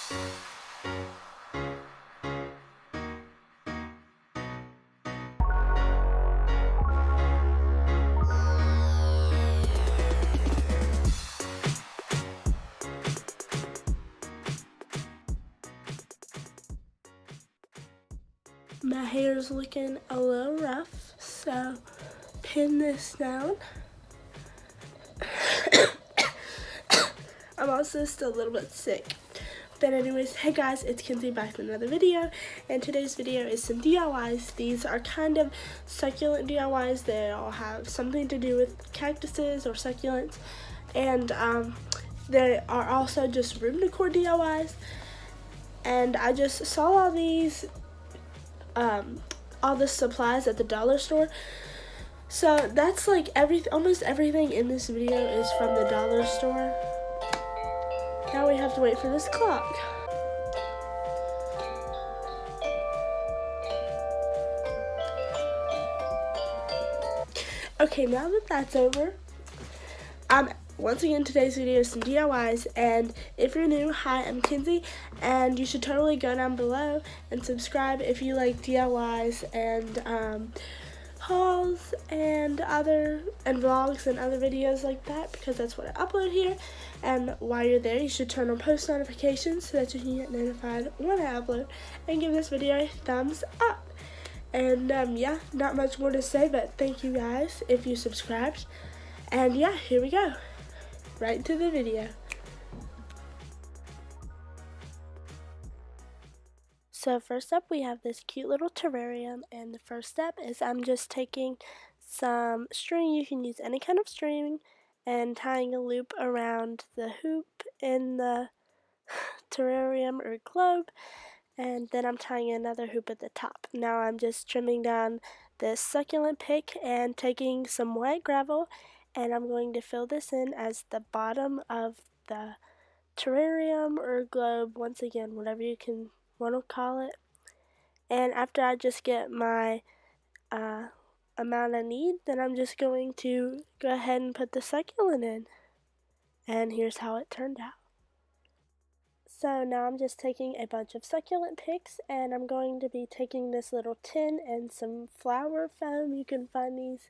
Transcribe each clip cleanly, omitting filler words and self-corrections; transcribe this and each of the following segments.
My hair is looking a little rough, so pin this down. I'm also still a little bit sick. But anyways, hey guys, it's Kensy back with another video, and today's video is some DIYs. These are kind of succulent DIYs. They all have something to do with cactuses or succulents, and they are also just room decor DIYs. And I just saw all these all the supplies at the dollar store. So that's like almost everything in this video is from the dollar store. Now we have to wait for this clock. Okay, now that that's over, once again, today's video is some DIYs, and if you're new, hi, I'm Kensy, and you should totally go down below and subscribe if you like DIYs and hauls and vlogs and other videos like that, because that's what I upload here. And while you're there, you should turn on post notifications so that you can get notified when I upload, and give this video a thumbs up. And yeah, not much more to say, but thank you guys if you subscribed. And yeah, here we go. Right into the video. So first up, we have this cute little terrarium, and the first step is I'm just taking some string. You can use any kind of string, and tying a loop around the hoop in the terrarium or globe, and then I'm tying another hoop at the top. Now I'm just trimming down this succulent pick and taking some white gravel, and I'm going to fill this in as the bottom of the terrarium or globe, once again, whatever you can want to call it. And after I just get my amount I need, then I'm just going to go ahead and put the succulent in. And here's how it turned out. So now I'm just taking a bunch of succulent picks, and I'm going to be taking this little tin and some flower foam. You can find these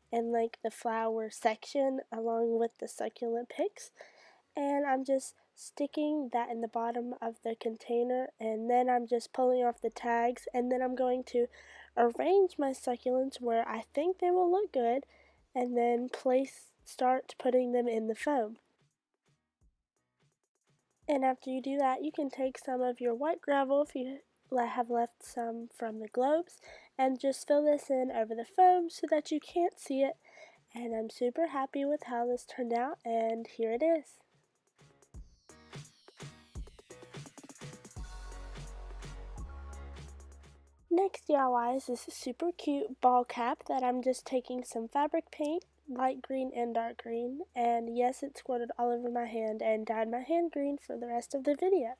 in like the flower section along with the succulent picks, and I'm just sticking that in the bottom of the container, and then I'm just pulling off the tags, and then I'm going to arrange my succulents where I think they will look good, and then start putting them in the foam. And after you do that, you can take some of your white gravel, if you have left some from the globes, and just fill this in over the foam so that you can't see it. And I'm super happy with how this turned out, and here it is. Next DIY is this super cute ball cap that I'm just taking some fabric paint, light green and dark green, and yes, it squirted all over my hand and dyed my hand green for the rest of the video.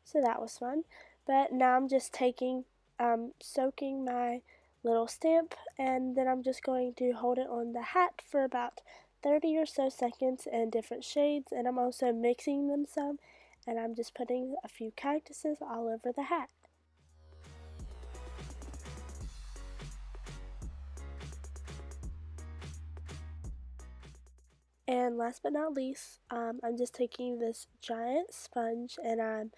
So that was fun. But now I'm just soaking my little stamp, and then I'm just going to hold it on the hat for about 30 or so seconds in different shades, and I'm also mixing them some, and I'm just putting a few cactuses all over the hat. And last but not least, I'm just taking this giant sponge, and I'm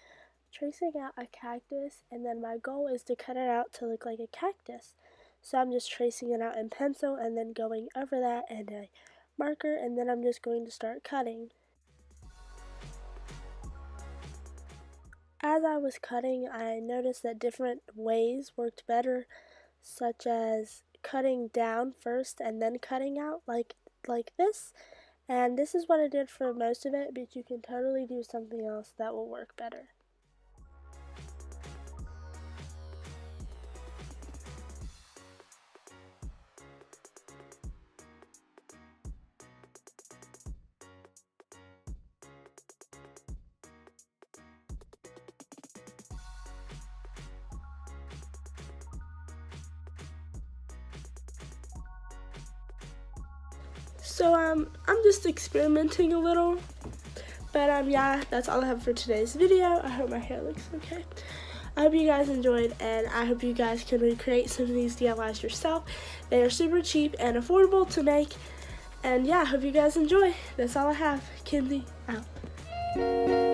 tracing out a cactus, and then my goal is to cut it out to look like a cactus. So I'm just tracing it out in pencil and then going over that in a marker, and then I'm just going to start cutting. As I was cutting, I noticed that different ways worked better, such as cutting down first and then cutting out like this. And this is what I did for most of it, but you can totally do something else that will work better. So I'm just experimenting a little, But yeah, that's all I have for today's video. I hope my hair looks okay. I hope you guys enjoyed, and I hope you guys can recreate some of these DIYs yourself. They are super cheap and affordable to make. And yeah, I hope you guys enjoy. That's all I have. Kensy out.